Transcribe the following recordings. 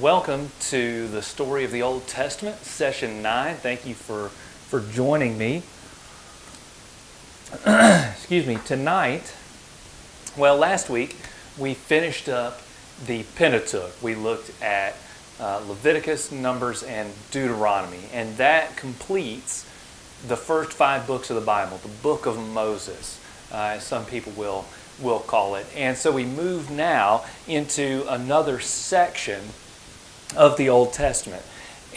welcome to the Story of the Old Testament, Session 9. Thank you for joining me. Excuse me, tonight, last week we finished up the Pentateuch. We looked at Leviticus, Numbers, and Deuteronomy, and that completes the first 5 books of the Bible, the Book of Moses, as some people will call it. And so we move now into another section of the Old Testament.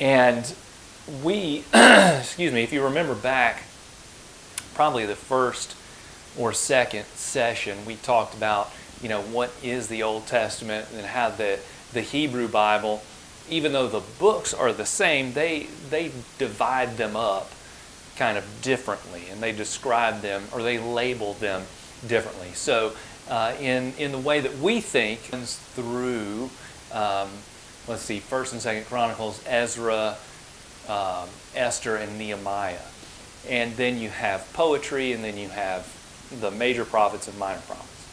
And we, excuse me, if you remember back, probably the first or second session, we talked about, what is the Old Testament and how the Hebrew Bible, even though the books are the same, they divide them up kind of differently, and they describe them or they label them differently. So in the way that we think through, let's see, 1st and 2nd Chronicles, Ezra, Esther, and Nehemiah. And then you have poetry, and then you have the major prophets and minor prophets.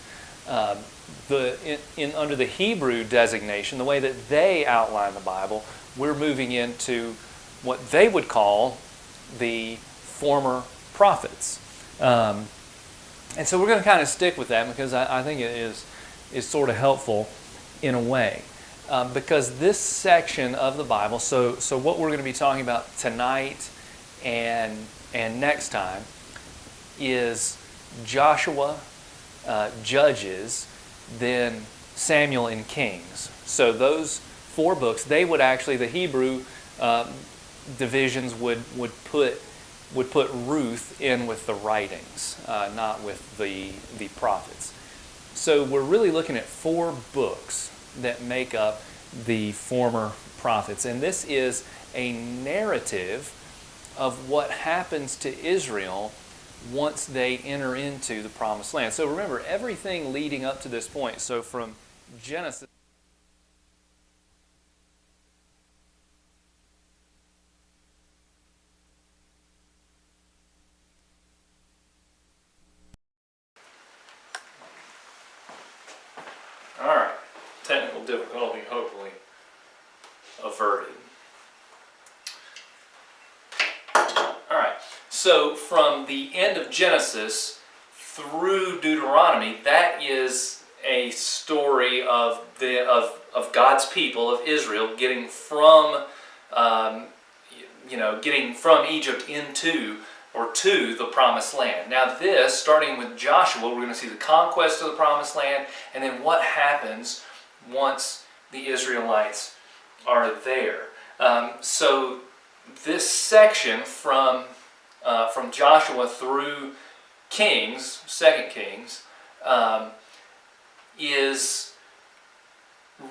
Under the Hebrew designation, the way that they outline the Bible, we're moving into what they would call the former prophets. And so we're going to kind of stick with that because I think it is sort of helpful in a way. Because this section of the Bible, so what we're going to be talking about tonight and next time is Joshua, Judges, then Samuel and Kings. So those 4 books, they would actually, the Hebrew divisions would put Ruth in with the writings, not with the prophets. So we're really looking at 4 books that make up the former prophets. And this is a narrative of what happens to Israel once they enter into the Promised Land. So remember, everything leading up to this point, so from Genesis, technical difficulty hopefully averted. Alright, so from the end of Genesis through Deuteronomy, that is a story of God's people, of Israel, getting from Egypt into or to the Promised Land. Now this, starting with Joshua, we're going to see the conquest of the Promised Land, and then what happens once the Israelites are there. So this section from Joshua through Kings, 2 Kings, is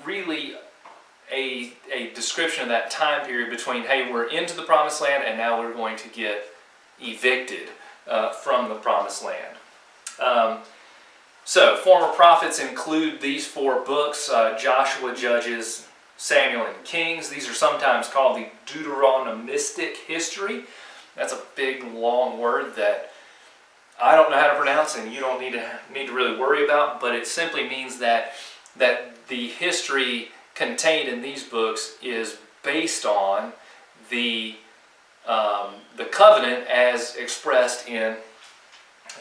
really a description of that time period between, hey, we're into the Promised Land and now we're going to get evicted from the Promised Land. So, former prophets include these 4 books, Joshua, Judges, Samuel, and Kings. These are sometimes called the Deuteronomistic history. That's a big, long word that I don't know how to pronounce and you don't need to really worry about, but it simply means that the history contained in these books is based on the covenant as expressed in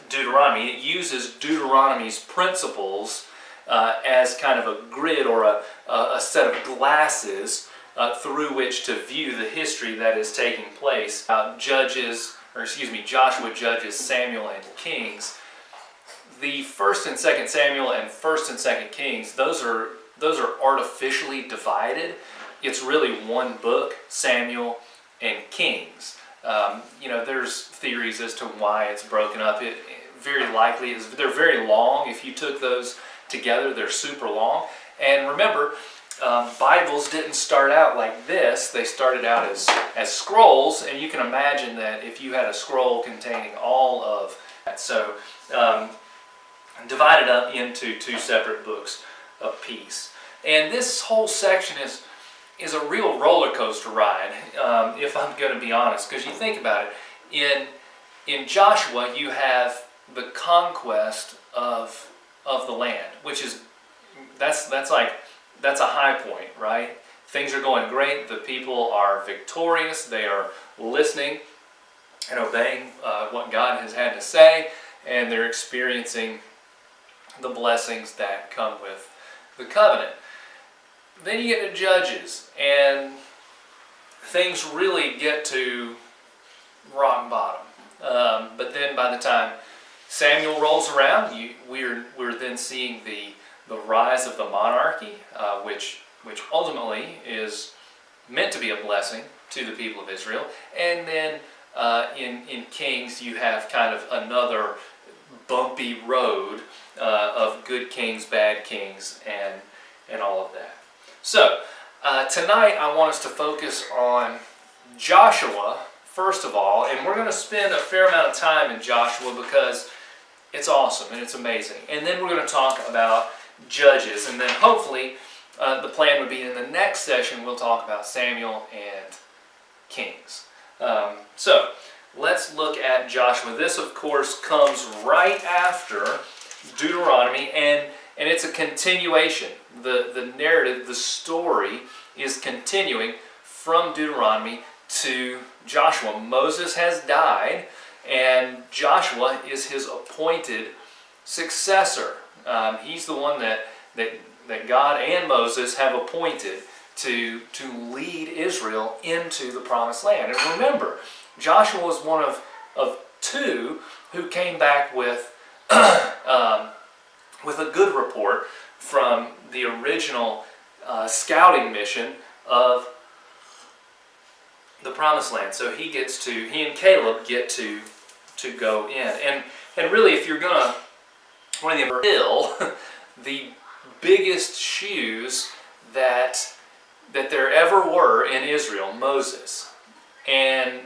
Deuteronomy. It uses Deuteronomy's principles as kind of a grid or a set of glasses through which to view the history that is taking place. Joshua, Judges, Samuel, and Kings. The 1st and 2nd Samuel and 1st and 2nd Kings, those are artificially divided. It's really one book, Samuel and Kings. There's theories as to why it's broken up. It very likely is. They're very long. If you took those together, they're super long. And remember, Bibles didn't start out like this. They started out as scrolls, and you can imagine that if you had a scroll containing all of that, so divided up into 2 separate books apiece. And this whole section is a real roller coaster ride, if I'm going to be honest, because you think about it. In Joshua, you have the conquest of the land, which is that's a high point, right? things are going great. The people are victorious. They are listening and obeying what God has had to say, and they're experiencing the blessings that come with the covenant. Then you get to Judges, and things really get to rock bottom. But then by the time Samuel rolls around, we're then seeing the rise of the monarchy, which ultimately is meant to be a blessing to the people of Israel. And then in Kings, you have kind of another bumpy road of good kings, bad kings, and all of that. So tonight I want us to focus on Joshua first of all, and we're going to spend a fair amount of time in Joshua because it's awesome and it's amazing. And then we're going to talk about Judges, and then hopefully the plan would be in the next session we'll talk about Samuel and Kings. So let's look at Joshua. This, of course, comes right after Deuteronomy, and it's a continuation. The narrative, the story is continuing from Deuteronomy to Joshua. Moses has died, and Joshua is his appointed successor. He's the one that God and Moses have appointed to lead Israel into the promised land. And remember, Joshua was one of two who came back with a good report from the original scouting mission of the promised land. So he and Caleb get to go in. And really, if you're gonna fill the biggest shoes that there ever were in Israel, Moses. And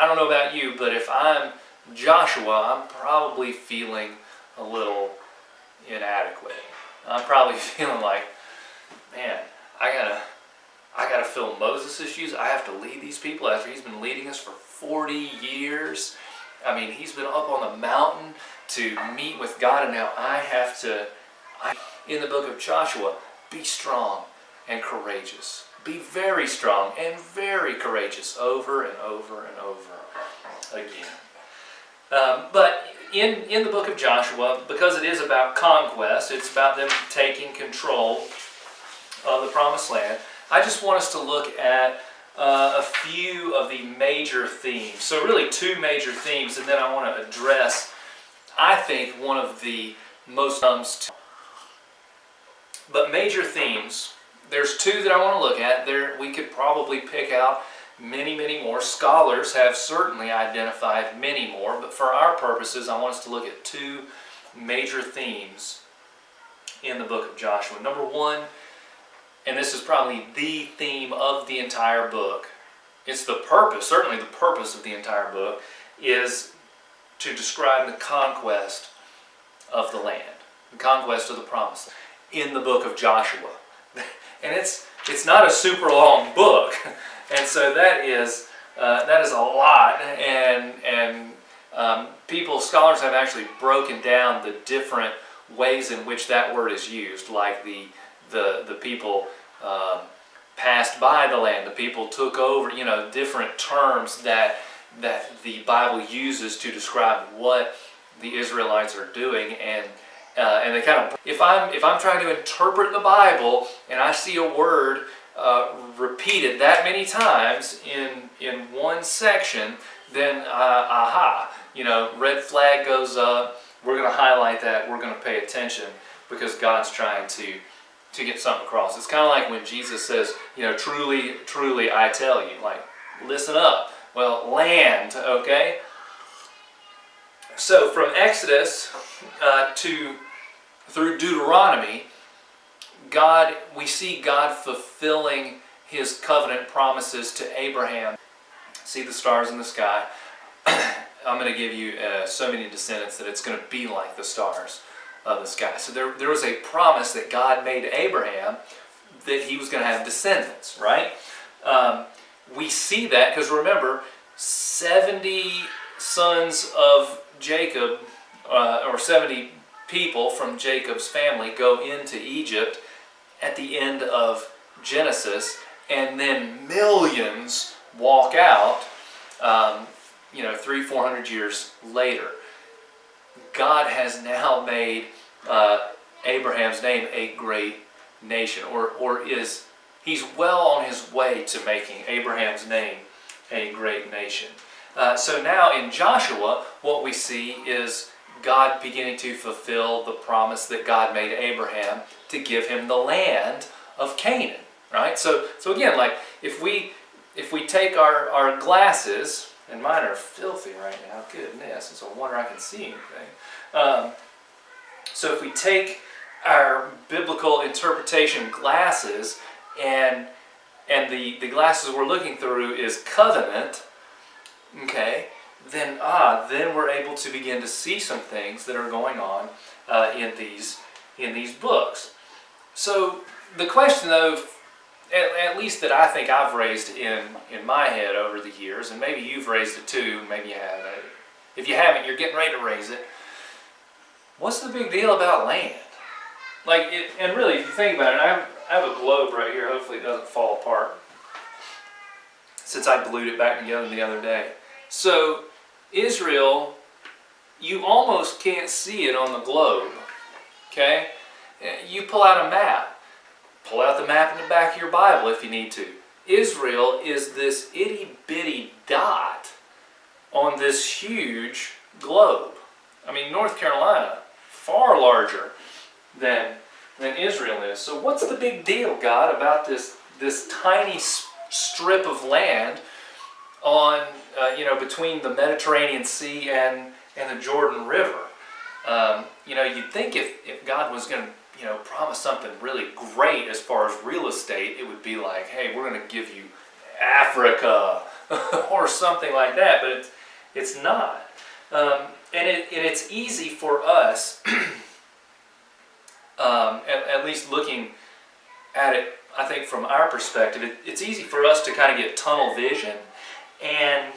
I don't know about you, but if I'm Joshua, I'm probably feeling a little inadequate. I'm probably feeling like, man, I gotta fill Moses' shoes. I have to lead these people after he's been leading us for 40 years. I mean, he's been up on the mountain to meet with God, and now I have to, in the book of Joshua, be strong and courageous. Be very strong and very courageous over and over and over again. But in the book of Joshua, because it is about conquest, it's about them taking control of the promised land, I just want us to look at a few of the major themes. So really two major themes, and then I want to address, I think, one of the most but major themes. There's two that I want to look at. We could probably pick out many, many more. Scholars have certainly identified many more, but for our purposes, I want us to look at two major themes in the book of Joshua. Number one, and this is probably the theme of the entire book, it's the purpose, certainly the purpose of the entire book, is to describe the conquest of the land, the conquest of the promised land in the book of Joshua. And it's not a super long book, and so that is a lot. And scholars have actually broken down the different ways in which that word is used, like the people passed by the land, the people took over, different terms that the Bible uses to describe what the Israelites are doing, and they kind of, if I'm trying to interpret the Bible and I see a word repeated that many times in one section, then red flag goes up. We're going to highlight that. We're going to pay attention because God's trying to get something across. It's kind of like when Jesus says, truly, truly, I tell you, like, listen up. Well, land, okay? So from Exodus through Deuteronomy, we see God fulfilling his covenant promises to Abraham. See the stars in the sky. I'm going to give you so many descendants that it's going to be like the stars of the sky. So there was a promise that God made to Abraham that he was going to have descendants, right? We see that because remember, 70 sons of Jacob, or 70 people from Jacob's family go into Egypt at the end of Genesis, and then millions walk out, 300-400 years later. God has now made Abraham's name a great nation, he's well on his way to making Abraham's name a great nation. So now in Joshua, what we see is God beginning to fulfill the promise that God made Abraham to give him the land of Canaan. Right? So again, like if we take our glasses, and mine are filthy right now, goodness, it's a wonder I can see anything. So if we take our biblical interpretation glasses, and the glasses we're looking through is covenant, okay, then we're able to begin to see some things that are going on in these books. So the question, though, at least that I think I've raised in my head over the years, and maybe you've raised it too, maybe you haven't. If you haven't, you're getting ready to raise it. What's the big deal about land? And really, if you think about it, I have a globe right here. Hopefully it doesn't fall apart, since I glued it back together the other day. So Israel, you almost can't see it on the globe, okay? You pull out a map. Pull out the map in the back of your Bible if you need to. Israel is this itty-bitty dot on this huge globe. I mean, North Carolina, far larger than Israel is. So what's the big deal, God, about this tiny strip of land on, between the Mediterranean Sea and the Jordan River? You'd think if God was going to promise something really great as far as real estate, it would be like, hey, we're going to give you Africa or something like that, but it's not. And it's easy for us, at least looking at it, I think from our perspective, it's easy for us to kind of get tunnel vision and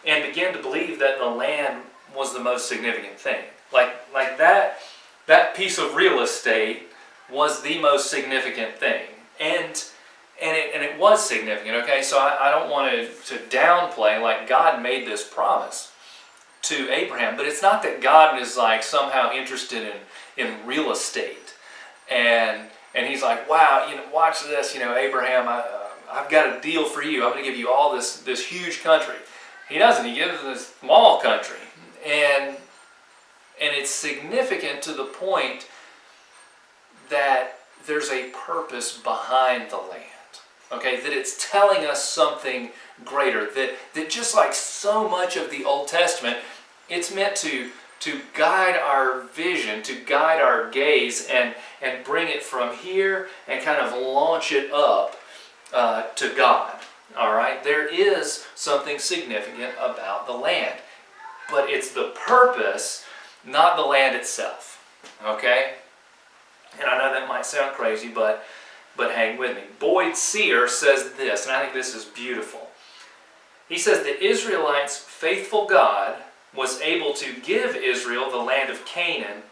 begin to believe that the land was the most significant thing. Like that piece of real estate was the most significant thing, and it was significant. Okay, so I don't want to downplay, like, God made this promise to Abraham, but it's not that God is like somehow interested in real estate, and he's like, wow, watch this, Abraham, I've got a deal for you. I'm going to give you all this huge country. He doesn't. He gives this small country, and it's significant to the point that there's a purpose behind the land. Okay, that it's telling us something greater. That just like so much of the Old Testament, it's meant to guide our vision, to guide our gaze, and bring it from here and kind of launch it up to God. All right, there is something significant about the land, but it's the purpose, not the land itself. Okay, and I know that might sound crazy, but hang with me. Boyd Sear says this, and I think this is beautiful. He says the Israelites' faithful God was able to give Israel the land of Canaan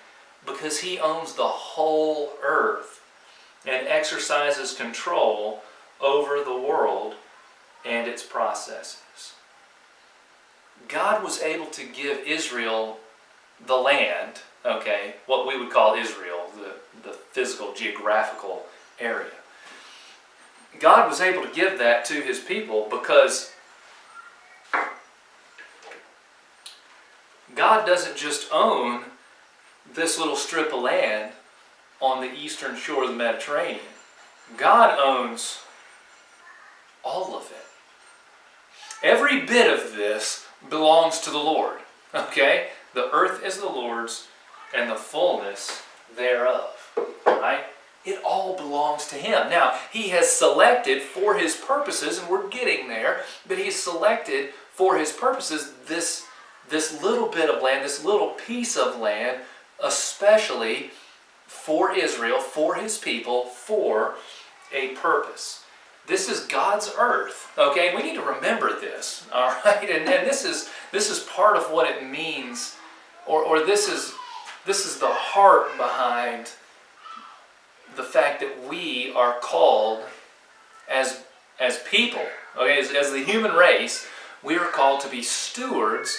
because he owns the whole earth and exercises control over the world and its processes. God was able to give Israel the land, okay, what we would call Israel, the physical, geographical area. God was able to give that to his people because God doesn't just own this little strip of land on the eastern shore of the Mediterranean. God owns all of it. Every bit of this belongs to the Lord. Okay? The earth is the Lord's and the fullness thereof. Right? It all belongs to him. Now, he has selected for his purposes, and we're getting there, but he's selected for his purposes this little bit of land, this little piece of land, especially for Israel, for his people, for a purpose. This is God's earth, okay? And we need to remember this, all right? And this is part of what it means, or this is the heart behind the fact that we are called as as people, okay, as the human race, we are called to be stewards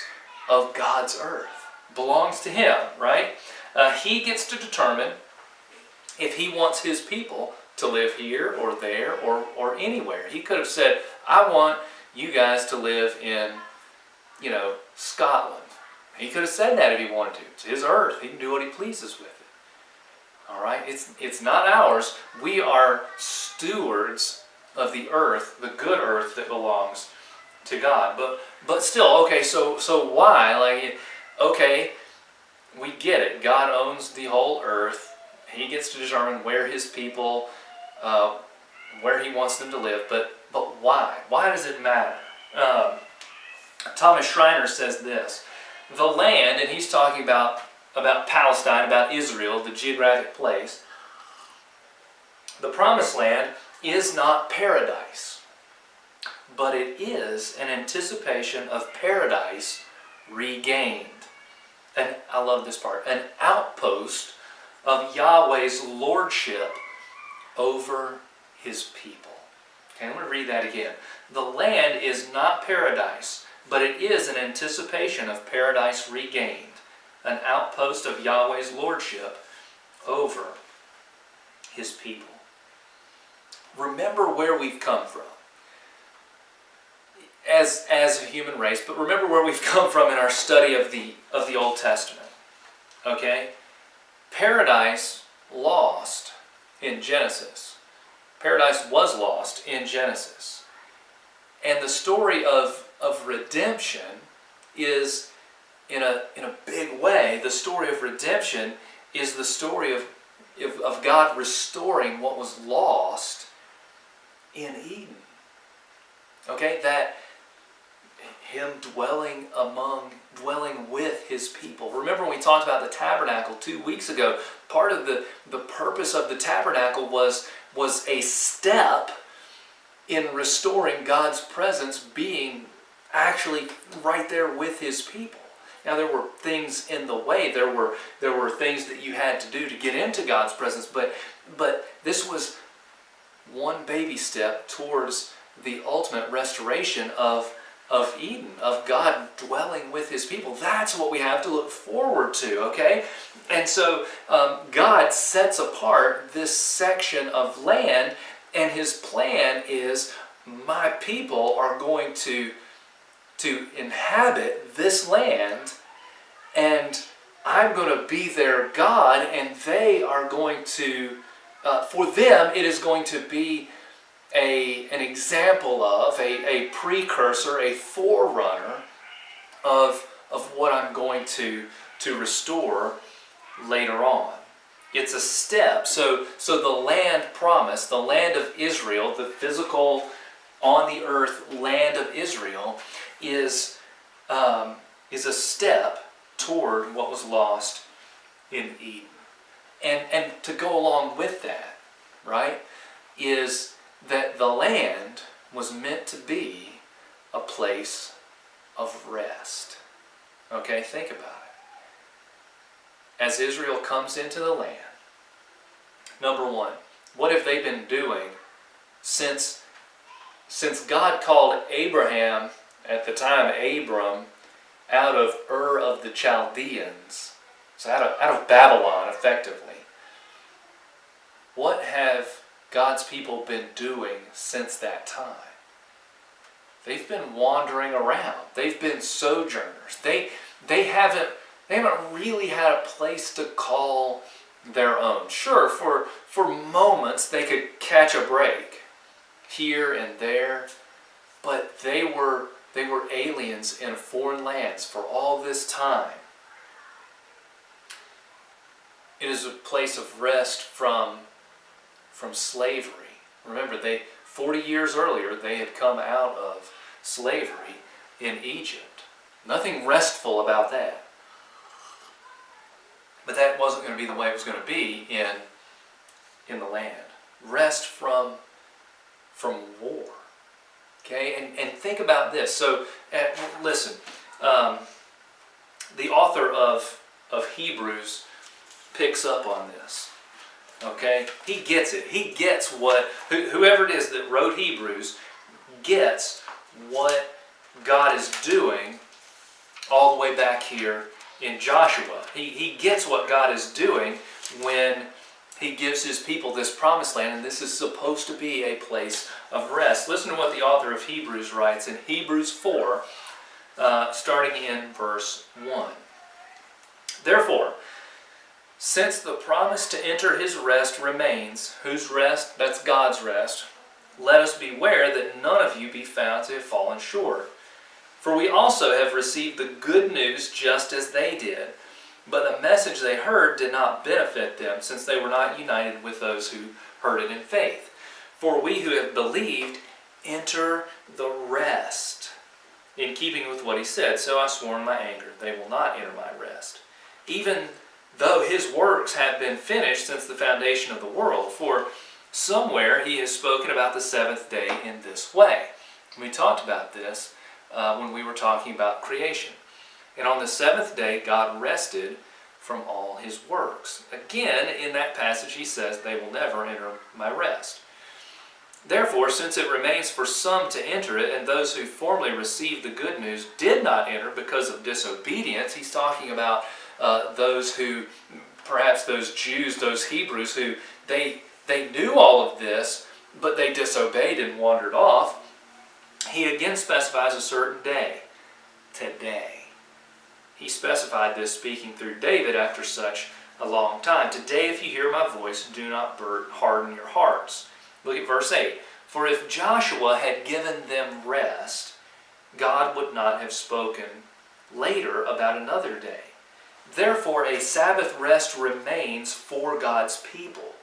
of God's earth. It belongs to Him, right? He gets to determine if He wants His people to live here or there or anywhere. He could have said, I want you guys to live in, Scotland. He could have said that if he wanted to. It's His earth. He can do what He pleases with it. All right? It's not ours. We are stewards of the earth, the good earth that belongs to God. But still, okay, so why? Okay, we get it. God owns the whole earth. He gets to determine where His people, where He wants them to live. But why? Why does it matter? Thomas Schreiner says this: the land, and he's talking about Palestine, about Israel, the geographic place. The promised land is not paradise, but it is an anticipation of paradise regained. And I love this part: an outpost of Yahweh's lordship over His people. Okay, I'm going to read that again. The land is not paradise, but it is an anticipation of paradise regained, an outpost of Yahweh's lordship over His people. Remember where we've come from as a human race, but remember where we've come from in our study of the Old Testament. Okay? Paradise lost in Genesis. Paradise was lost in Genesis. And the story of redemption is, in a big way, the story of redemption is the story of God restoring what was lost in Eden. Okay? That Him dwelling with His people. Remember when we talked about the tabernacle 2 weeks ago, part of the purpose of the tabernacle was a step in restoring God's presence, being actually right there with His people. Now there were things in the way, there were things that you had to do to get into God's presence, but this was one baby step towards the ultimate restoration of Eden, of God dwelling with His people. That's what we have to look forward to, okay? And so God sets apart this section of land, and His plan is, my people are going to inhabit this land, and I'm going to be their God, and they are going to, for them, it is going to be an example of, a precursor, a forerunner of what I'm going to restore later on. It's a step. So the land promised, the land of Israel, the physical, on the earth land of Israel, is a step toward what was lost in Eden. And to go along with that, right, is that the land was meant to be a place of rest. Okay, think about it. As Israel comes into the land, number one, what have they been doing since God called Abraham, at the time Abram, out of Ur of the Chaldeans, so out of Babylon, effectively? What have God's people been doing since that time? They've been wandering around. They've been sojourners. They haven't really had a place to call their own. Sure, for moments they could catch a break here and there, but they were aliens in foreign lands for all this time. It is a place of rest from slavery. Remember, 40 years earlier, they had come out of slavery in Egypt. Nothing restful about that. But that wasn't going to be the way it was going to be in the land. Rest from war. Okay, and think about this. So, listen, the author of Hebrews picks up on this. Okay, he gets it. He gets whoever it is that wrote Hebrews gets what God is doing all the way back here in Joshua. He gets what God is doing when he gives his people this promised land, and this is supposed to be a place of rest. Listen to what the author of Hebrews writes in Hebrews 4, starting in verse 1. Therefore, since the promise to enter his rest remains, whose rest? That's God's rest. Let us beware that none of you be found to have fallen short. For we also have received the good news just as they did. But the message they heard did not benefit them, since they were not united with those who heard it in faith. For we who have believed enter the rest. In keeping with what he said, so I swore in my anger, they will not enter my rest. Even though his works have been finished since the foundation of the world. For somewhere he has spoken about the seventh day in this way. We talked about this when we were talking about creation. And on the seventh day, God rested from all his works. Again, in that passage, he says, they will never enter my rest. Therefore, since it remains for some to enter it, and those who formerly received the good news did not enter because of disobedience, he's talking about those who, perhaps those Jews, those Hebrews, who they knew all of this, but they disobeyed and wandered off. He again specifies a certain day, today. He specified this speaking through David after such a long time. Today, if you hear my voice, do not harden your hearts. Look at verse 8. For if Joshua had given them rest, God would not have spoken later about another day. Therefore, a Sabbath rest remains for God's people.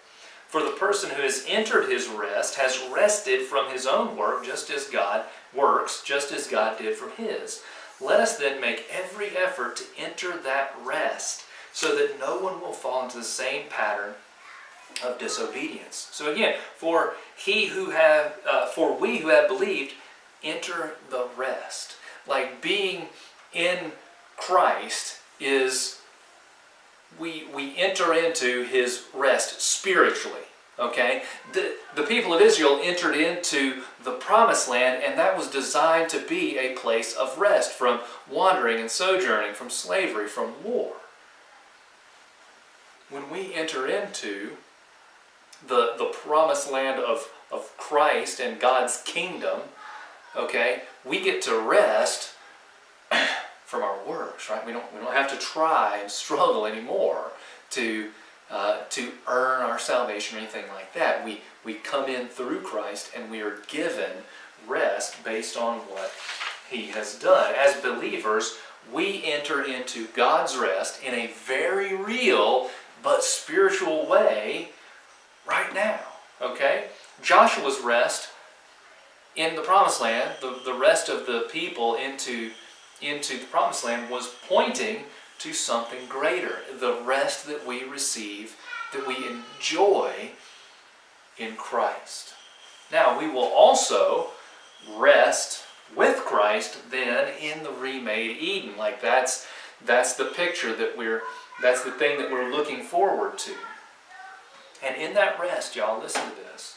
For the person who has entered his rest has rested from his own work, just as God works, just as God did from his. Let us then make every effort to enter that rest, so that no one will fall into the same pattern of disobedience. So again, for we who have believed, enter the rest. Like being in Christ is we enter into his rest spiritually. Okay? The people of Israel entered into the promised land, and that was designed to be a place of rest from wandering and sojourning, from slavery, from war. When we enter into the promised land of Christ and God's kingdom, okay, we get to rest from our works, right? We don't have to try and struggle anymore to earn our salvation or anything like that. We come in through Christ, and we are given rest based on what he has done. As believers, we enter into God's rest in a very real but spiritual way right now. Okay? Joshua's rest in the promised land, the rest of the people into the promised land, was pointing to something greater, the rest that we receive, that we enjoy in Christ. Now, we will also rest with Christ then in the remade Eden. Like that's the picture that's the thing that we're looking forward to. And in that rest, y'all, listen to this.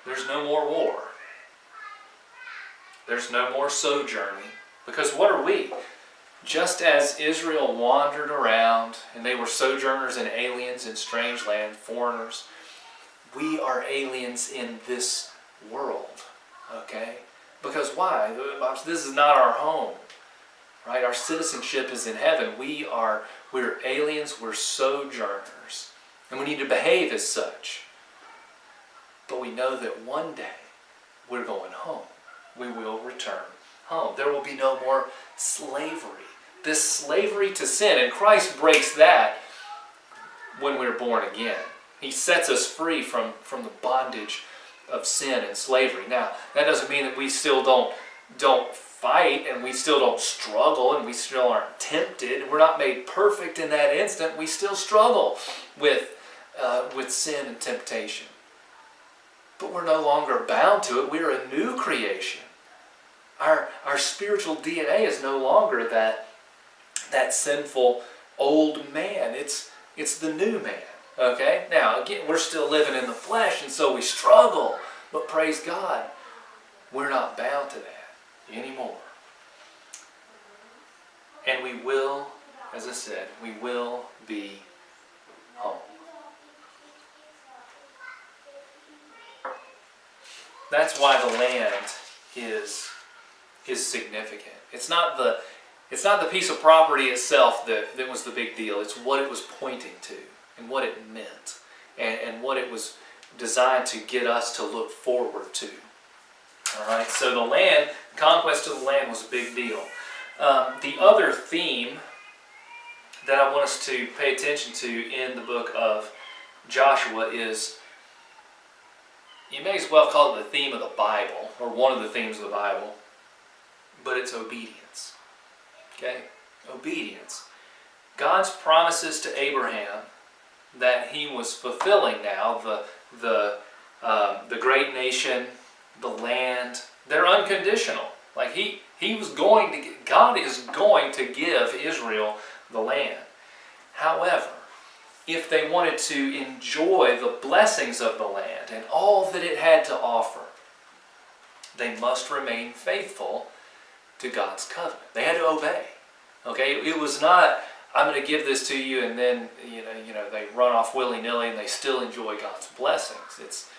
There's no more war. There's no more sojourning. Because what are we? Just as Israel wandered around and they were sojourners and aliens in strange land, foreigners, we are aliens in this world. Okay? Because why? This is not our home. Right? Our citizenship is in heaven. We're aliens, we're sojourners. And we need to behave as such. But we know that one day we're going home. We will return home. There will be no more slavery. This slavery to sin. And Christ breaks that when we're born again. He sets us free from the bondage of sin and slavery. Now, that doesn't mean that we still don't fight, and we still don't struggle, and we still aren't tempted. We're not made perfect in that instant. We still struggle with sin and temptation. But we're no longer bound to it. We're a new creation. Our spiritual DNA is no longer that sinful old man. It's the new man. Okay? Now, again, we're still living in the flesh, and so we struggle. But praise God, we're not bound to that anymore. And we will, as I said, we will be home. That's why the land is significant. It's not the piece of property itself that was the big deal. It's what it was pointing to and what it meant and what it was designed to get us to look forward to. All right, so the land, conquest of the land was a big deal. The other theme that I want us to pay attention to in the book of Joshua is, you may as well call it the theme of the Bible, or one of the themes of the Bible, but it's obedience. Okay? Obedience. God's promises to Abraham that he was fulfilling now, the great nation, the land, they're unconditional. Like he was going to, God is going to give Israel the land. However, if they wanted to enjoy the blessings of the land and all that it had to offer, they must remain faithful to God's covenant. They had to obey. Okay, it was not, I'm going to give this to you, and then they run off willy-nilly and they still enjoy God's blessings. It's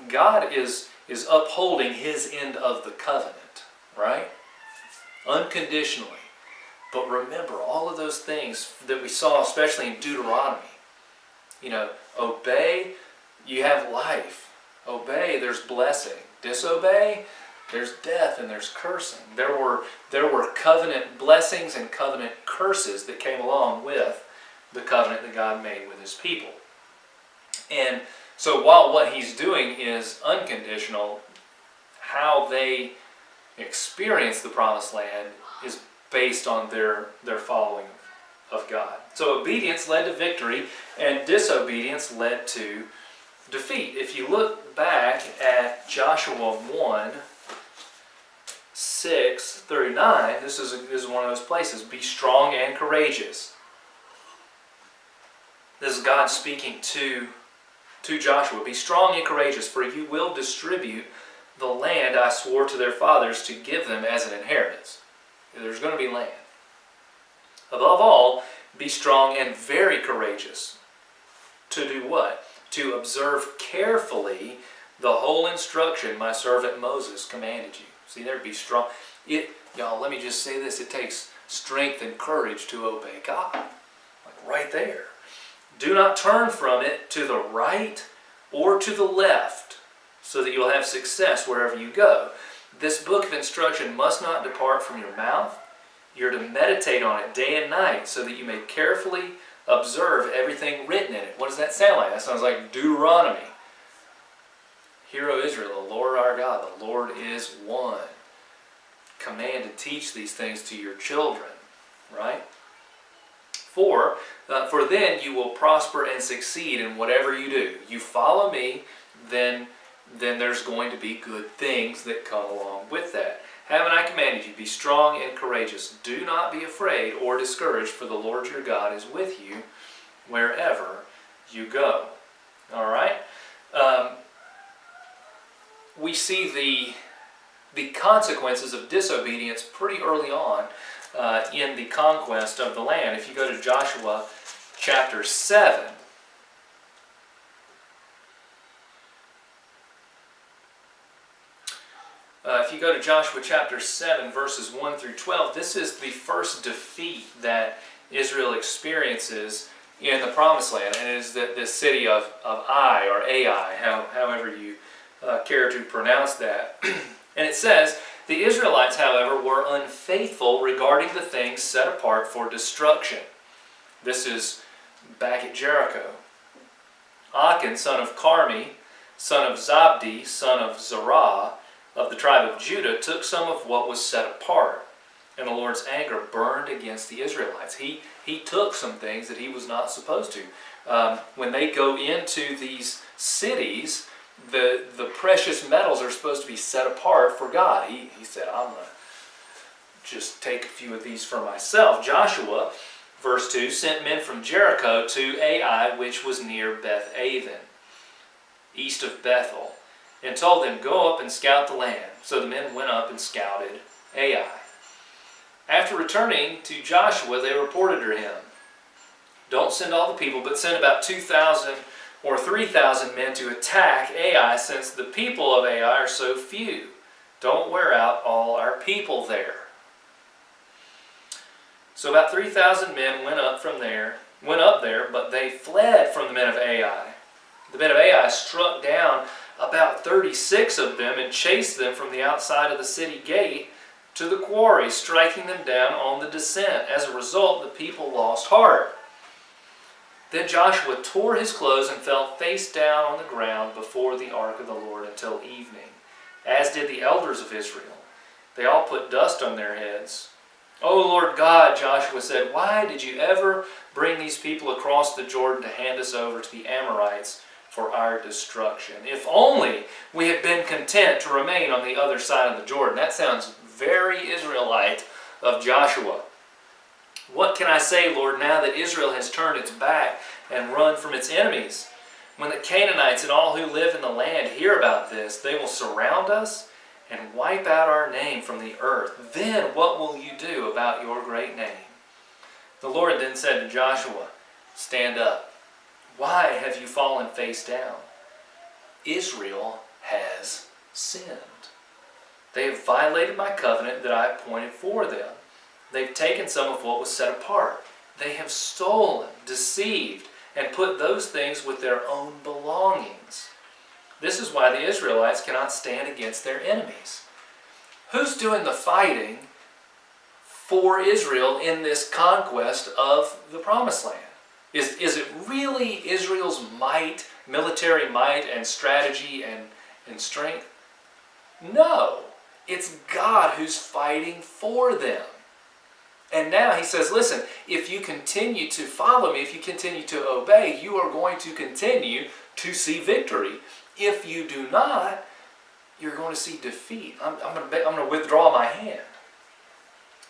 God is upholding His end of the covenant, right? Unconditionally. But remember, all of those things that we saw, especially in Deuteronomy, obey, you have life. Obey, there's blessing. Disobey, there's death and there's cursing. There were covenant blessings and covenant curses that came along with the covenant that God made with His people. And so while what He's doing is unconditional, how they experience the promised land is based on their following of God. So obedience led to victory, and disobedience led to defeat. If you look back at Joshua 1, 6 through 9, this is one of those places. Be strong and courageous. This is God speaking to Joshua. Be strong and courageous, for you will distribute the land I swore to their fathers to give them as an inheritance. There's going to be land. Above all, be strong and very courageous. To do what? To observe carefully the whole instruction my servant Moses commanded you. See there, be strong. Y'all, let me just say this. It takes strength and courage to obey God. Like right there. Do not turn from it to the right or to the left, so that you'll have success wherever you go. This book of instruction must not depart from your mouth. You're to meditate on it day and night, so that you may carefully observe everything written in it. What does that sound like? That sounds like Deuteronomy. Hear, O Israel, the Lord our God, the Lord is one. Command to teach these things to your children, right? For then you will prosper and succeed in whatever you do. You follow me, then there's going to be good things that come along with that. Haven't I commanded you, be strong and courageous. Do not be afraid or discouraged, for the Lord your God is with you wherever you go. All right? We see the consequences of disobedience pretty early on in the conquest of the land. If you go to Joshua chapter 7, if you go to Joshua chapter 7, verses 1 through 12, this is the first defeat that Israel experiences in the Promised Land, and it is the city of Ai, or Ai, however you care to pronounce that. And it says, the Israelites, however, were unfaithful regarding the things set apart for destruction. This is back at Jericho. Achan, son of Carmi, son of Zabdi, son of Zerah, of the tribe of Judah, took some of what was set apart, and the Lord's anger burned against the Israelites. He took some things that he was not supposed to. When they go into these cities, the precious metals are supposed to be set apart for God. He said, I'm going to just take a few of these for myself. Joshua, verse 2, sent men from Jericho to Ai, which was near Beth Aven, east of Bethel. and told them, "Go up and scout the land." So the men went up and scouted Ai. After returning to Joshua, they reported to him, "Don't send all the people, but send about 2,000 or 3,000 men to attack Ai, since the people of Ai are so few. Don't wear out all our people there." So about 3,000 men went up there, but they fled from the men of Ai. The men of Ai struck down about 36 of them and chased them from the outside of the city gate to the quarry, striking them down on the descent. As a result, the people lost heart. Then Joshua tore his clothes and fell face down on the ground before the ark of the Lord until evening, as did the elders of Israel. They all put dust on their heads. "O Lord God," Joshua said, "why did you ever bring these people across the Jordan to hand us over to the Amorites for our destruction? If only we had been content to remain on the other side of the Jordan." That sounds very Israelite of Joshua. "What can I say, Lord, now that Israel has turned its back and run from its enemies? When the Canaanites and all who live in the land hear about this, they will surround us and wipe out our name from the earth. Then what will you do about your great name?" The Lord then said to Joshua, "Stand up. Why have you fallen face down? Israel has sinned. They have violated my covenant that I appointed for them. They've taken some of what was set apart. They have stolen, deceived, and put those things with their own belongings. This is why the Israelites cannot stand against their enemies." Who's doing the fighting for Israel in this conquest of the Promised Land? Is it really Israel's might, military might and strategy and strength? No, it's God who's fighting for them. And now he says, listen, if you continue to follow me, if you continue to obey, you are going to continue to see victory. If you do not, you're going to see defeat. I'm going to withdraw my hand.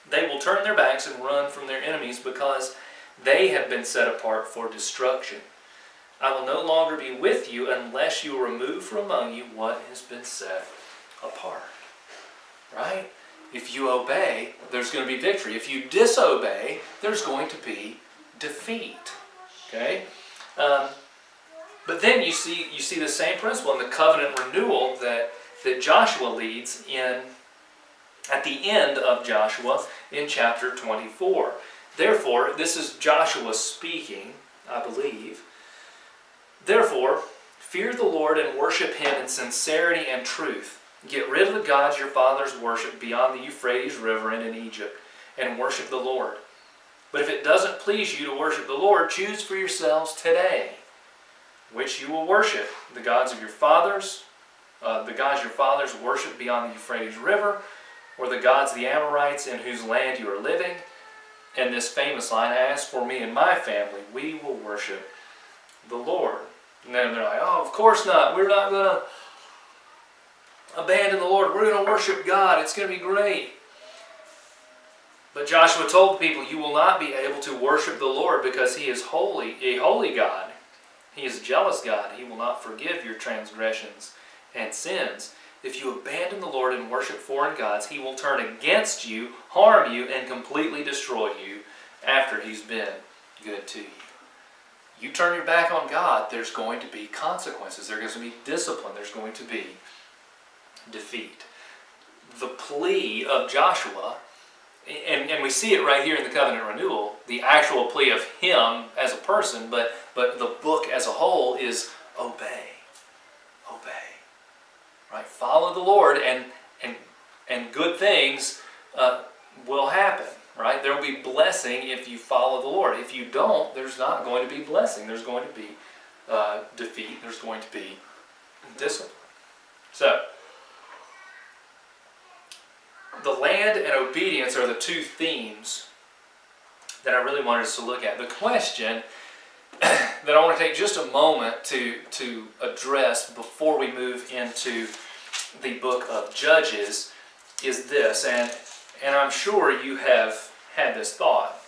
They will turn their backs and run from their enemies because they have been set apart for destruction. I will no longer be with you unless you remove from among you what has been set apart. Right? If you obey, there's going to be victory. If you disobey, there's going to be defeat. Okay? But then you see the same principle in the covenant renewal that Joshua leads at the end of Joshua in chapter 24. Therefore, this is Joshua speaking, I believe. "Therefore, fear the Lord and worship him in sincerity and truth. Get rid of the gods your fathers worshipped beyond the Euphrates River and in Egypt, and worship the Lord. But if it doesn't please you to worship the Lord, choose for yourselves today which you will worship, the gods of your fathers, the gods your fathers worshipped beyond the Euphrates River, or the gods of the Amorites in whose land you are living." And this famous line, "As for me and my family, we will worship the Lord." And then they're like, "Oh, of course not. We're not going to abandon the Lord. We're going to worship God. It's going to be great." But Joshua told the people, "You will not be able to worship the Lord because he is holy, a holy God. He is a jealous God. He will not forgive your transgressions and sins. If you abandon the Lord and worship foreign gods, he will turn against you, harm you, and completely destroy you after he's been good to you." You turn your back on God, there's going to be consequences. There's going to be discipline. There's going to be defeat. The plea of Joshua, and we see it right here in the covenant renewal, the actual plea of him as a person, but the book as a whole is obey. Obey. Right? Follow the Lord and good things will happen. Right? There will be blessing if you follow the Lord. If you don't, there's not going to be blessing. There's going to be defeat. There's going to be discipline. So, the land and obedience are the two themes that I really wanted us to look at. The question that I want to take just a moment to address before we move into the book of Judges is this, and I'm sure you have had this thought.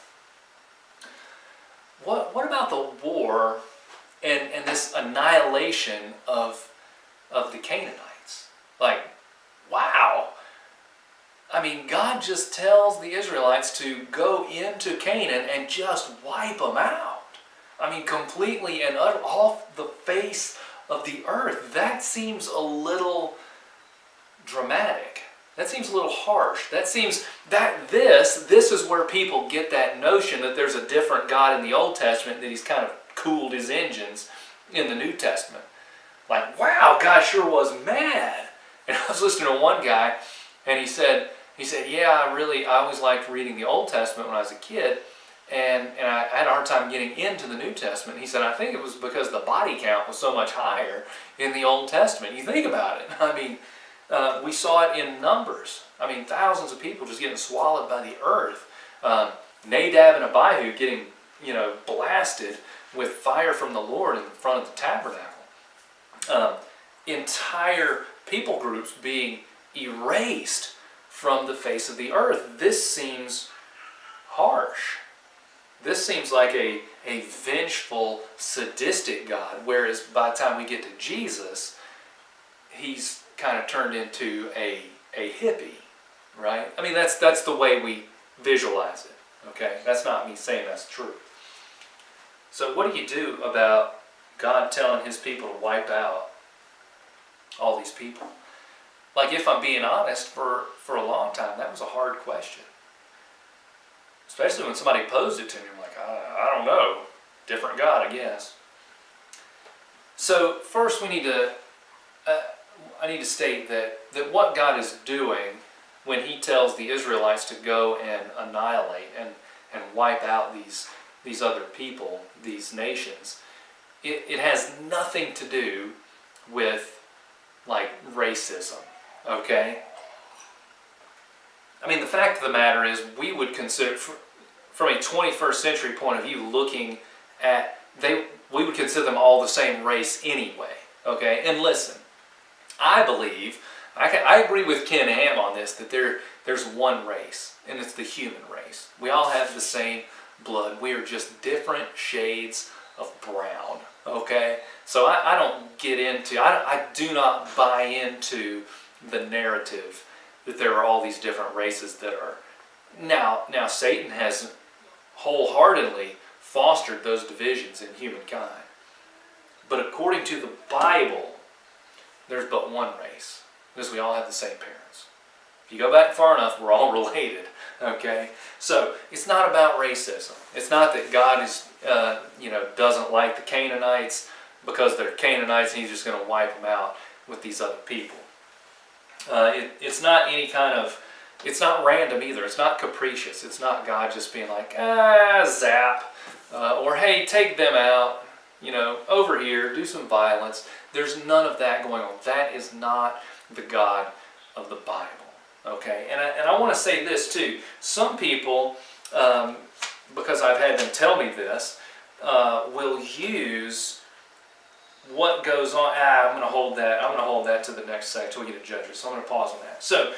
What about the war and this annihilation of the Canaanites? Like, wow. I mean, God just tells the Israelites to go into Canaan and just wipe them out. I mean, completely and off the face of the earth. That seems a little dramatic. That seems a little harsh. That seems that this is where people get that notion that there's a different God in the Old Testament, that he's kind of cooled his engines in the New Testament. Like, wow, God sure was mad. And I was listening to one guy, and he said, yeah, I always liked reading the Old Testament when I was a kid, and I had a hard time getting into the New Testament. He said, I think it was because the body count was so much higher in the Old Testament. You think about it. I mean, we saw it in Numbers. I mean, thousands of people just getting swallowed by the earth. Nadab and Abihu getting, blasted with fire from the Lord in front of the tabernacle. Entire people groups being erased from the face of the earth. This seems harsh. This seems like a vengeful, sadistic God, whereas by the time we get to Jesus, he's kind of turned into a hippie, right? I mean, that's the way we visualize it, okay? That's not me saying that's true. So what do you do about God telling his people to wipe out all these people? Like, if I'm being honest, for a long time, that was a hard question. Especially when somebody posed it to me, I'm like, I don't know. Different God, I guess. So first we need to, I need to state that what God is doing when he tells the Israelites to go and annihilate and wipe out these other people, these nations, it has nothing to do with, like, racism, okay? I mean, the fact of the matter is, we would consider, from a 21st century point of view, looking at, we would consider them all the same race anyway, okay? And listen, I believe, I agree with Ken Ham on this, that there's one race, and it's the human race. We all have the same blood. We are just different shades of brown, okay? So I don't get into, I do not buy into the narrative that there are all these different races that are. Now Satan has wholeheartedly fostered those divisions in humankind. But according to the Bible, there's but one race, because we all have the same parents. If you go back far enough, we're all related, okay? So it's not about racism. It's not that God is, doesn't like the Canaanites because they're Canaanites and he's just going to wipe them out with these other people. It's not any kind of, it's not random either. It's not capricious. It's not God just being like, zap, or hey, take them out, over here, do some violence. There's none of that going on. That is not the God of the Bible, okay? And I want to say this too. Some people, because I've had them tell me this, will use what goes on. I'm going to hold that to the next second until we get to Judges. So I'm going to pause on that. So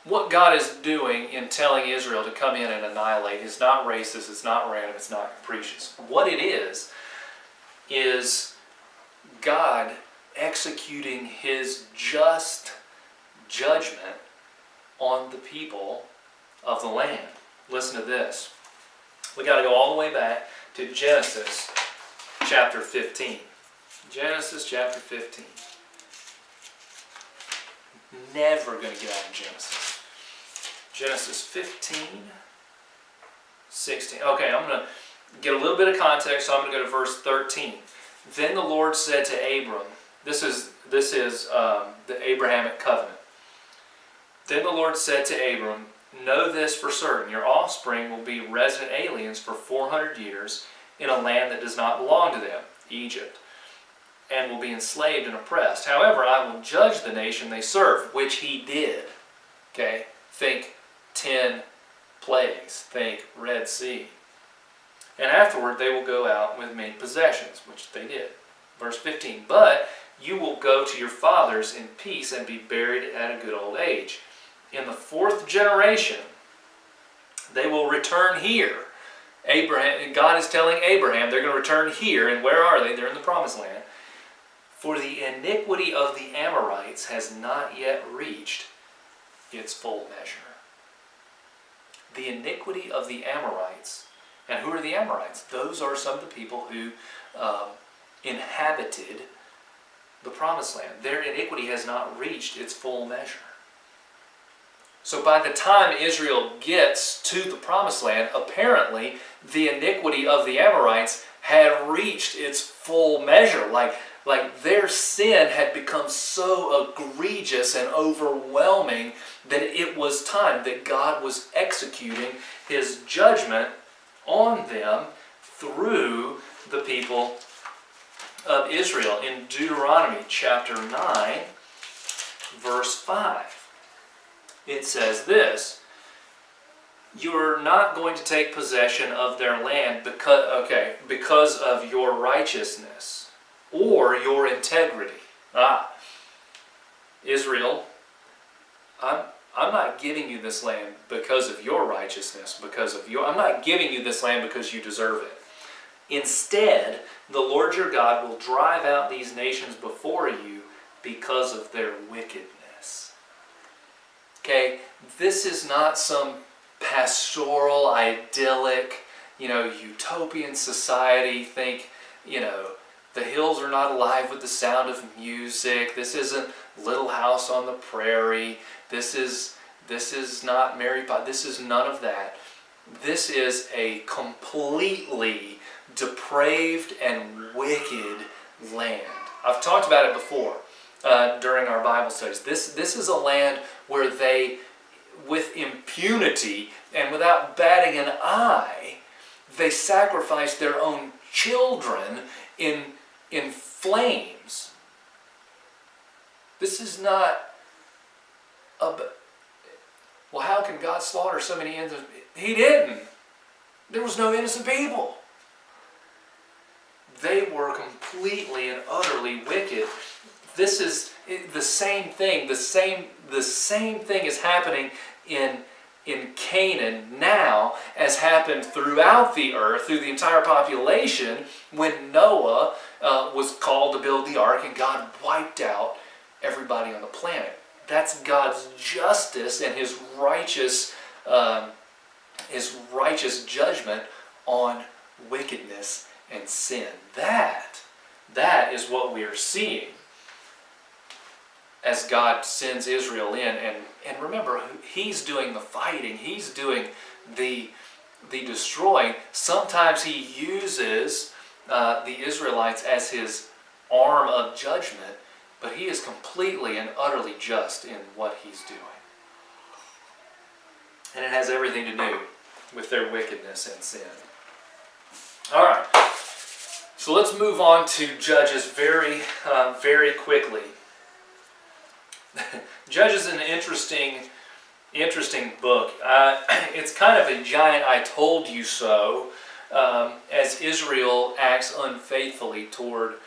what God is doing in telling Israel to come in and annihilate is not racist, it's not random, it's not capricious. What it is God executing his just judgment on the people of the land. Listen to this. We got to go all the way back to Genesis chapter 15. Genesis chapter 15. Never going to get out of Genesis. Genesis 15, 16. Okay, I'm going to get a little bit of context, so I'm going to go to verse 13. Then the Lord said to Abram, this is the Abrahamic covenant. Then the Lord said to Abram, know this for certain, your offspring will be resident aliens for 400 years in a land that does not belong to them, Egypt, and will be enslaved and oppressed. However, I will judge the nation they serve, which he did. Okay? Think 10 plagues. Think Red Sea. And afterward they will go out with many possessions, which they did. Verse 15, but you will go to your fathers in peace and be buried at a good old age. In the 4th generation, they will return here. God is telling Abraham they're going to return here. And where are they? They're in the promised land. For the iniquity of the Amorites has not yet reached its full measure. The iniquity of the Amorites. And who are the Amorites? Those are some of the people who inhabited the Promised Land. Their iniquity has not reached its full measure. So by the time Israel gets to the Promised Land, apparently the iniquity of the Amorites had reached its full measure. Like their sin had become so egregious and overwhelming that it was time that God was executing his judgment on them through the people of Israel. In Deuteronomy chapter 9, verse 5, it says this: "You're not going to take possession of their land because of your righteousness or your integrity." Israel, I'm not giving you this land because of your righteousness, I'm not giving you this land because you deserve it. Instead, the Lord your God will drive out these nations before you because of their wickedness. Okay, this is not some pastoral, idyllic, utopian society. Think, the hills are not alive with the sound of music. This isn't Little House on the Prairie. This is not Mary Poppins. This is none of that. This is a completely depraved and wicked land. I've talked about it before during our Bible studies. This is a land where they, with impunity and without batting an eye, they sacrifice their own children in flames. This is not well, how can God slaughter so many innocent people? He didn't. There was no innocent people. They were completely and utterly wicked. This is the same thing. The same thing is happening in Canaan now as happened throughout the earth, through the entire population, when Noah was called to build the ark and God wiped out everybody on the planet. That's God's justice and his righteous judgment on wickedness and sin. That is what we are seeing as God sends Israel in. And remember, he's doing the fighting. He's doing the destroying. Sometimes he uses the Israelites as his arm of judgment, but he is completely and utterly just in what he's doing. And it has everything to do with their wickedness and sin. All right. So let's move on to Judges very quickly. Judges is an interesting book. It's kind of a giant "I told you so" as Israel acts unfaithfully toward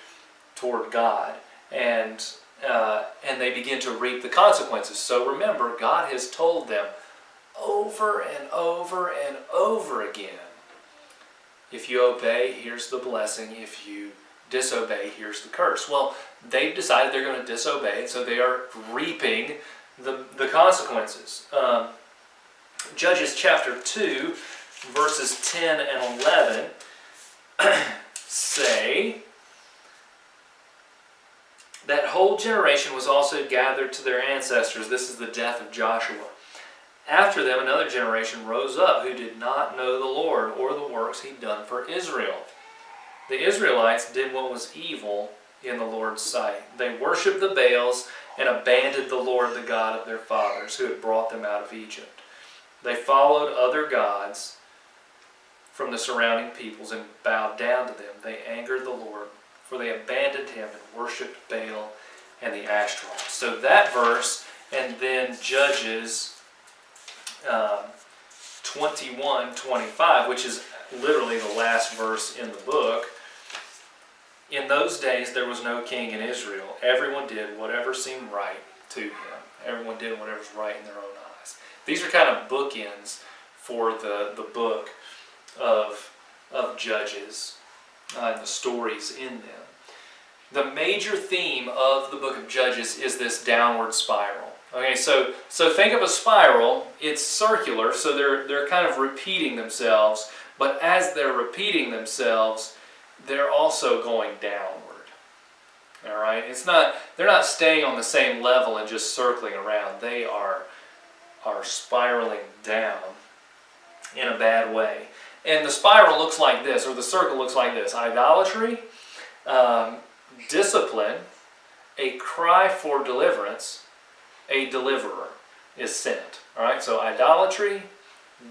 God, and they begin to reap the consequences. So remember, God has told them over and over and over again, if you obey, here's the blessing. If you disobey, here's the curse. Well, they've decided they're going to disobey, so they are reaping the consequences. Judges chapter 2, verses 10 and 11 say, "That whole generation was also gathered to their ancestors." This is the death of Joshua. "After them, another generation rose up who did not know the Lord or the works he'd done for Israel. The Israelites did what was evil in the Lord's sight. They worshipped the Baals and abandoned the Lord, the God of their fathers, who had brought them out of Egypt. They followed other gods from the surrounding peoples and bowed down to them. They angered the Lord, for they abandoned him and worshipped Baal and the Ashtaroth." So that verse, and then Judges 21:25, which is literally the last verse in the book. "In those days there was no king in Israel. Everyone did whatever seemed right to him." Everyone did whatever was right in their own eyes. These are kind of bookends for the book of Judges and the stories in them. the major theme of the book of Judges is this downward spiral. Okay, so think of a spiral. It's circular, so they're kind of repeating themselves, but as they're repeating themselves, they're also going downward. All right, they're not staying on the same level and just circling around. They are spiraling down in a bad way. And the spiral looks like this, or the circle looks like this: idolatry, discipline, a cry for deliverance, a deliverer is sent. All right, so idolatry,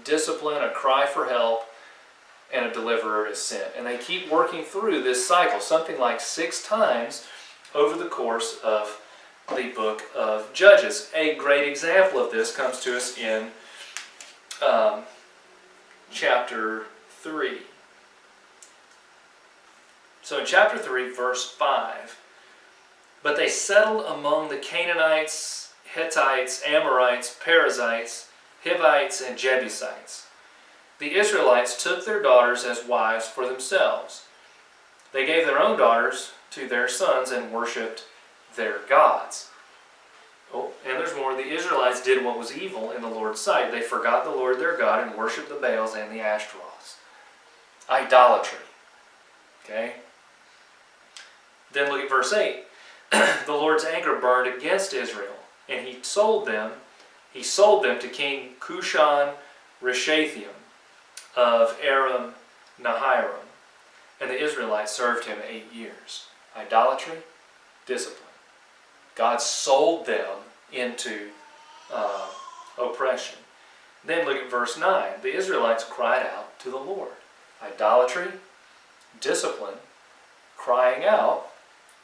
discipline, a cry for help, and a deliverer is sent. And they keep working through this cycle, something like 6 times over the course of the book of Judges. A great example of this comes to us in chapter 3. So in chapter 3, verse 5, "But they settled among the Canaanites, Hittites, Amorites, Perizzites, Hivites, and Jebusites. The Israelites took their daughters as wives for themselves. They gave their own daughters to their sons and worshipped their gods." Oh, and there's more. "The Israelites did what was evil in the Lord's sight. They forgot the Lord their God and worshipped the Baals and the Ashtaroths." Idolatry. Okay? Then look at verse 8. "The Lord's anger burned against Israel, and he sold them to King Cushan Rishathaim of Aram Naharaim, and the Israelites served him 8 years. Idolatry, discipline. God sold them into oppression. Then look at verse 9. "The Israelites cried out to the Lord." Idolatry, discipline, crying out.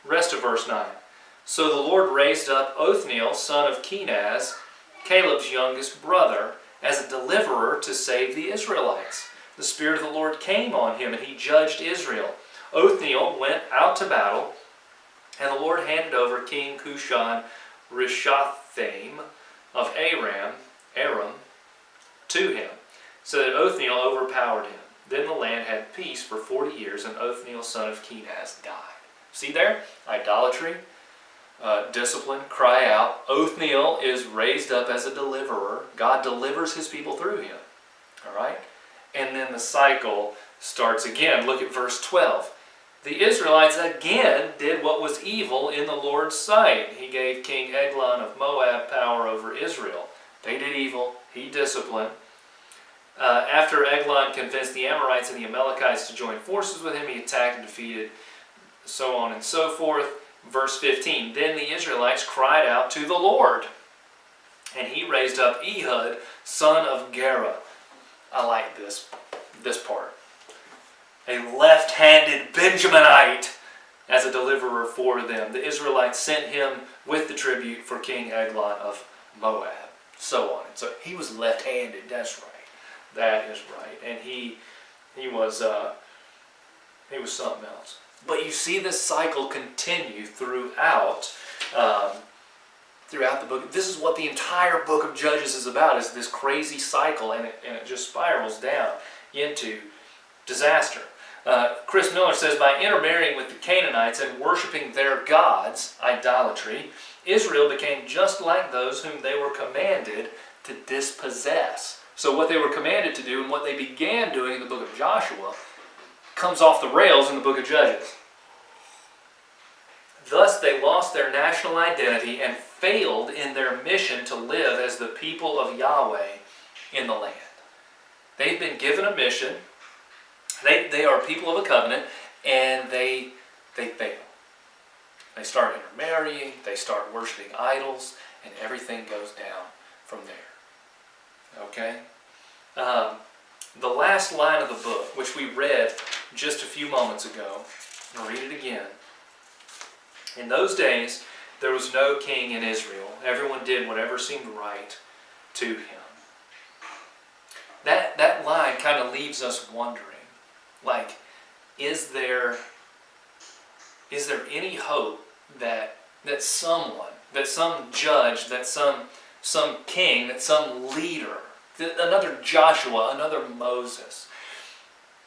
Rest of verse 9. "So the Lord raised up Othniel, son of Kenaz, Caleb's youngest brother, as a deliverer to save the Israelites. The Spirit of the Lord came on him, and he judged Israel. Othniel went out to battle, and the Lord handed over King Cushan Rishathaim of Aram to him, so that Othniel overpowered him. Then the land had peace for 40 years, and Othniel, son of Kenaz, died." See there? Idolatry, discipline, cry out. Othniel is raised up as a deliverer. God delivers his people through him. All right? And then the cycle starts again. Look at verse 12. "The Israelites again did what was evil in the Lord's sight. He gave King Eglon of Moab power over Israel." They did evil. He disciplined. After Eglon convinced the Amorites and the Amalekites to join forces with him, he attacked and defeated, so on and so forth. Verse 15. "Then the Israelites cried out to the Lord, and he raised up Ehud, son of Gera." I like this part. "A left-handed Benjaminite as a deliverer for them. The Israelites sent him with the tribute for King Eglon of Moab." So on. So he was left-handed. That's right. That is right. And he was something else. But you see this cycle continue throughout the book. This is what the entire book of Judges is about, is this crazy cycle, and it just spirals down into disaster. Chris Miller says, "By intermarrying with the Canaanites and worshiping their gods, idolatry, Israel became just like those whom they were commanded to dispossess." So what they were commanded to do and what they began doing in the book of Joshua comes off the rails in the book of Judges. Thus they lost their national identity and failed in their mission to live as the people of Yahweh in the land. They've been given a mission. They are people of a covenant, and they fail. They start intermarrying, they start worshiping idols, and everything goes down from there. Okay? The last line of the book, which we read just a few moments ago, I'll read it again. "In those days, there was no king in Israel. Everyone did whatever seemed right to him." That line kind of leaves us wondering, like, is there any hope that some judge, that some king, that some leader, another Joshua, another Moses,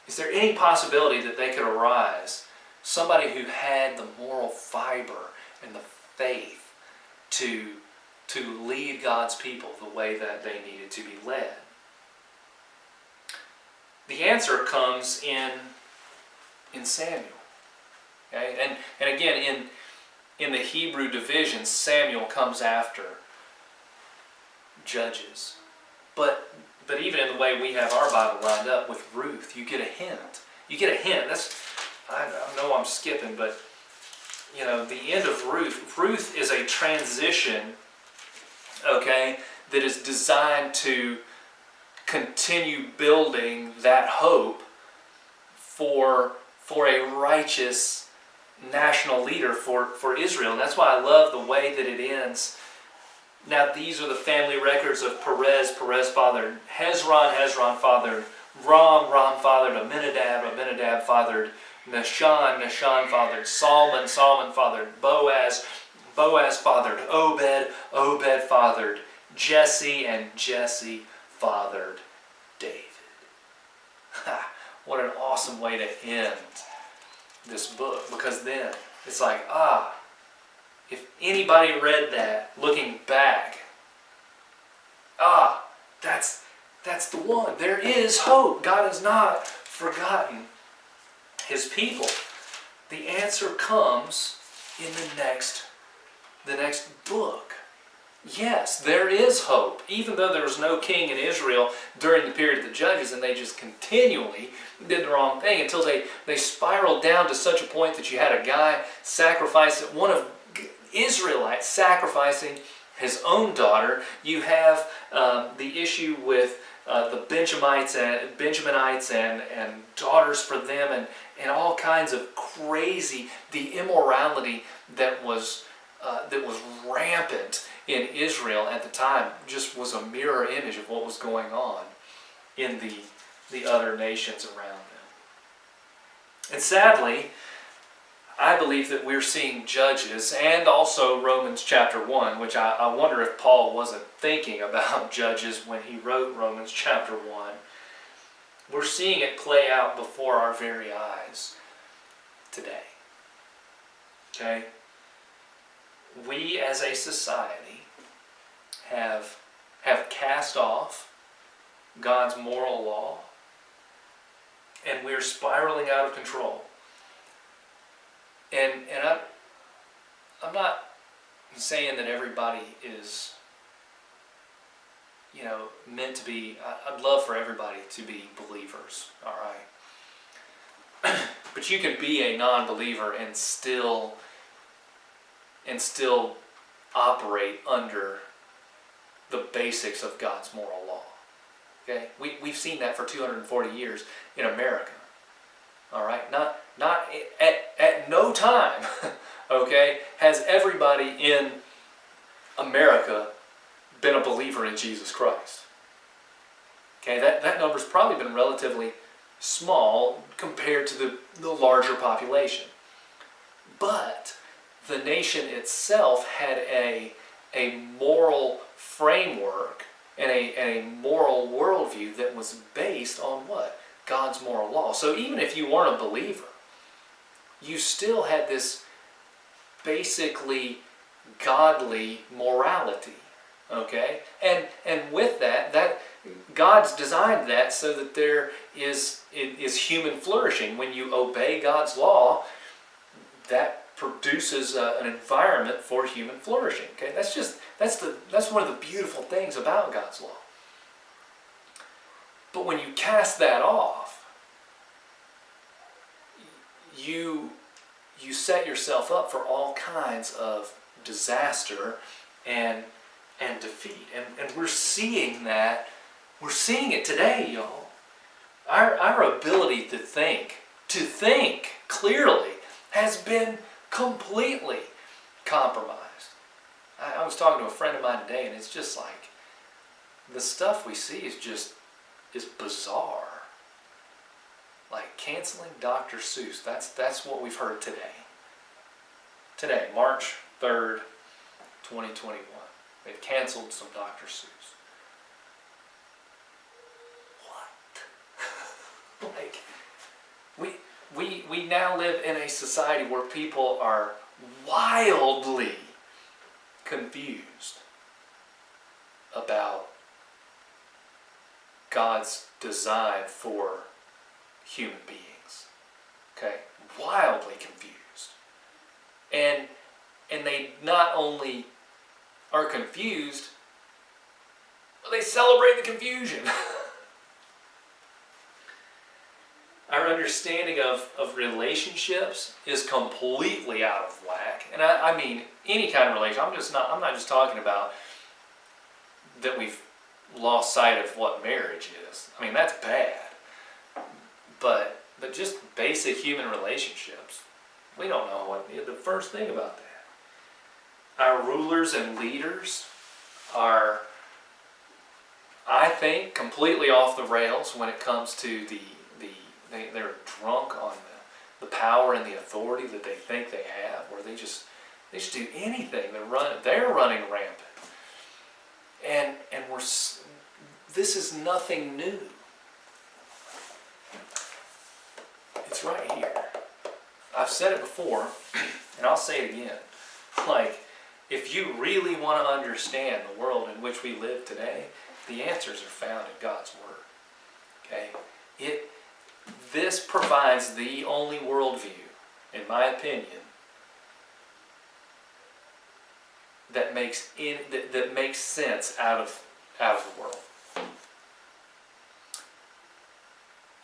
is there any possibility that they could arise somebody who had the moral fiber and the faith to lead God's people the way that they needed to be led? The answer comes in Samuel. Okay? And again, in the Hebrew division, Samuel comes after Judges. But even in the way we have our Bible lined up with Ruth, you get a hint. You get a hint. I know I'm skipping, but the end of Ruth. Ruth is a transition, okay, that is designed to continue building that hope for a righteous national leader for Israel. And that's why I love the way that it ends. Now these are the family records of Perez. Perez fathered Hezron. Hezron fathered Ram. Ram fathered Amminadab. Amminadab fathered Nahshon. Nahshon fathered Salmon. Salmon fathered Boaz. Boaz fathered Obed. Obed fathered Jesse. And Jesse fathered David. What an awesome way to end this book. Because then it's like, if anybody read that looking back, that's the one. There is hope. God has not forgotten his people. The answer comes in the next book. Yes, there is hope. Even though there was no king in Israel during the period of the Judges, and they just continually did the wrong thing until they spiraled down to such a point that you had a guy one of Israelites sacrificing his own daughter. You have the issue with the Benjaminites and daughters for them, and all kinds of crazy, the immorality that was rampant in Israel at the time just was a mirror image of what was going on in the other nations around them. And sadly, I believe that we're seeing Judges and also Romans chapter 1, which I wonder if Paul wasn't thinking about Judges when he wrote Romans chapter 1. We're seeing it play out before our very eyes today. Okay? We as a society have cast off God's moral law, and we're spiraling out of control. And I'm not saying that everybody is, meant to be. I'd love for everybody to be believers, all right? But you can be a non-believer and still operate under the basics of God's moral law. Okay? We've seen that for 240 years in America. All right? Not at no time, okay, has everybody in America been a believer in Jesus Christ. Okay, that number's probably been relatively small compared to the larger population. But the nation itself had a moral framework and a moral worldview that was based on what? God's moral law. So even if you weren't a believer, you still had this basically godly morality. Okay? And with that God's designed that so that there is human flourishing. When you obey God's law, that produces an environment for human flourishing. Okay, that's one of the beautiful things about God's law. But when you cast that off, you set yourself up for all kinds of disaster and defeat. And we're seeing that. We're seeing it today, y'all. Our ability to think clearly has been completely compromised. I was talking to a friend of mine today, and it's just like the stuff we see is bizarre. Like canceling Dr. Seuss. That's what we've heard today. Today, March 3rd, 2021. They've canceled some Dr. Seuss. What? Like, we now live in a society where people are wildly confused about God's design for human beings. Okay? Wildly confused. And they not only are confused, but they celebrate the confusion. Our understanding of relationships is completely out of whack. And I mean any kind of relationship. I'm not just talking about that we've lost sight of what marriage is. I mean, that's bad. But just basic human relationships, we don't know what the first thing about that. Our rulers and leaders are, I think, completely off the rails when it comes to they're drunk on the power and the authority that they think they have, where they just do anything. They're running rampant. And this is nothing new. It's right here. I've said it before, and I'll say it again. Like, if you really want to understand the world in which we live today, the answers are found in God's Word. Okay? This provides the only worldview, in my opinion, that makes sense out of the world.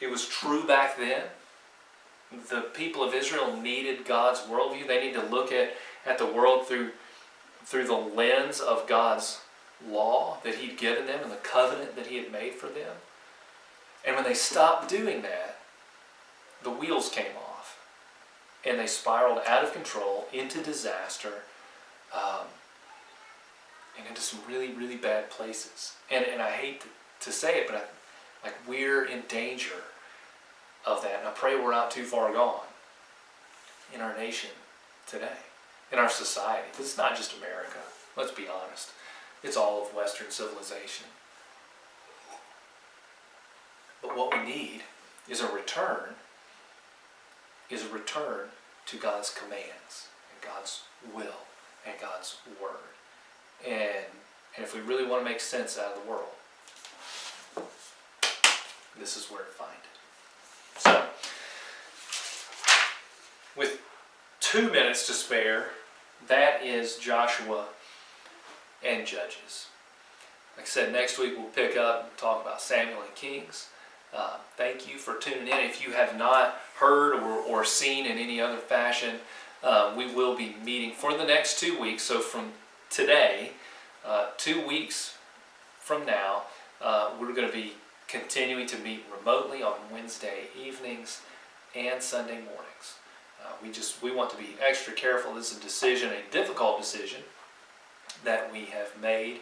It was true back then. The people of Israel needed God's worldview. They need to look at the world through the lens of God's law that He'd given them and the covenant that He had made for them. And when they stopped doing that, the wheels came off. And they spiraled out of control into disaster, and into some really, really bad places. And I hate to say it, but we're in danger of that. And I pray we're not too far gone in our nation today, in our society. This is not just America. Let's be honest. It's all of Western civilization. But what we need is a return to God's commands and God's will and God's word. And if we really want to make sense out of the world, this is where to find it. So, with 2 minutes to spare, that is Joshua and Judges. Like I said, next week we'll pick up and talk about Samuel and Kings. Thank you for tuning in. If you have not heard or seen in any other fashion, we will be meeting for the next 2 weeks. So from today, 2 weeks from now, we're going to be continuing to meet remotely on Wednesday evenings and Sunday mornings. We want to be extra careful. This is a decision, a difficult decision that we have made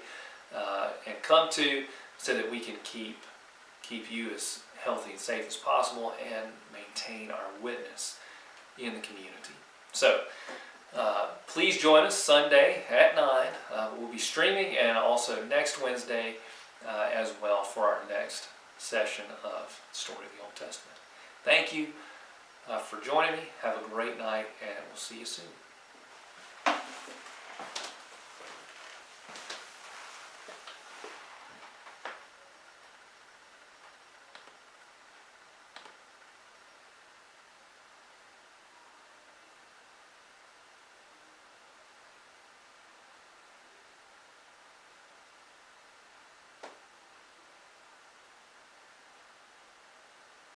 and come to, so that we can keep you as healthy and safe as possible and maintain our witness in the community. So please join us Sunday at 9. We'll be streaming, and also next Wednesday as well for our next session of Story of the Old Testament. Thank you for joining me. Have a great night, and we'll see you soon.